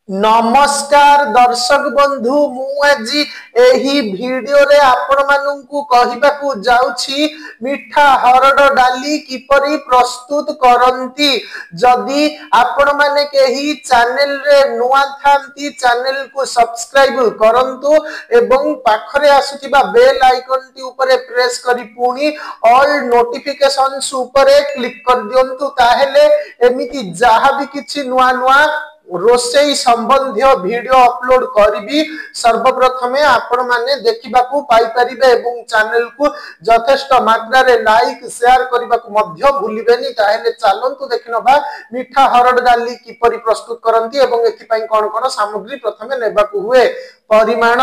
नमस्कार दर्शक बंधु मु आज एही वीडियो रे आपण माननकु कहिबाकू जाउछि मिठा हरड डाली किपरि प्रस्तुत करंती। जदि आपण माने केही चैनल रे नुआ थांती चैनल को सब्सक्राइब करंतु एवं पाखरे आसुतिबा बेल आइकन टी ऊपर प्रेस करी पुनी ऑल नोटिफिकेशंस ऊपर क्लिक कर दियंतु ताहेले एमिति जहा भी किछि नुआ नुआ रोसई संबंधी वीडियो अपलोड करी सर्वप्रथमे आपण माने देखिबा को पाई परिबे एवं चैनल को यथेष्ट मात्रा रे लाइक शेयर करबा को मध्य भूलिबेनी। ताहेले चलंतु देखिनबा मिठा हरड डाली किपरि प्रस्तुत करंती एवं एथि पई कोन कोन सामग्री प्रथमे नेबा को हुए। परिमाण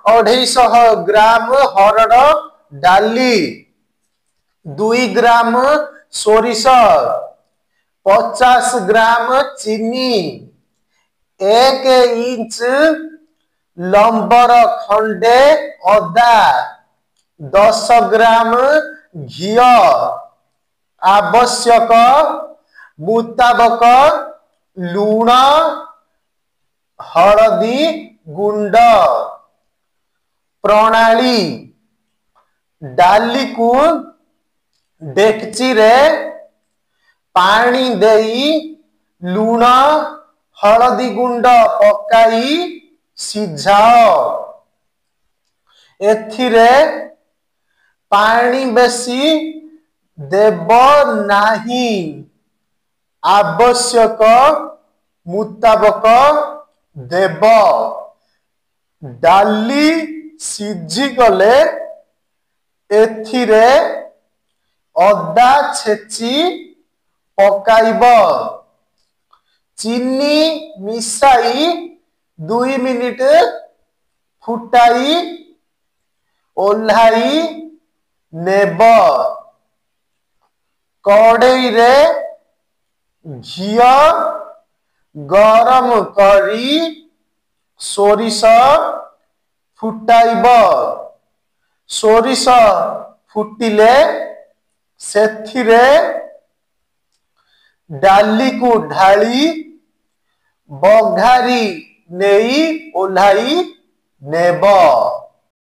250 ग्राम हरड डाली, 2 ग्राम सोरिष, 50 ग्राम चीनी, 1 इंच लंबर खंडे अदा, 10 ग्राम घी, आवश्यक मुताबक लूण, हळदी गुंड। प्रणाली डाली को डेक्ची रे पानी देई लूण हळदी गुंड पकाई सिझाओ। एथिरे पानी बेसी देब नाही, आवश्यक मुताबक देब। डाली सिझी गले एथिरे अदा छेची पकाइब। चीनी मिसाई 2 मिनिट फुटाई ओल्हाई नेब। कड़ई रे घी गरम करी सोरिष फुटाइब। सोरिष फुटिले सेथिरे डाली को ढाली बघारी नेई ओल्हाई नेब।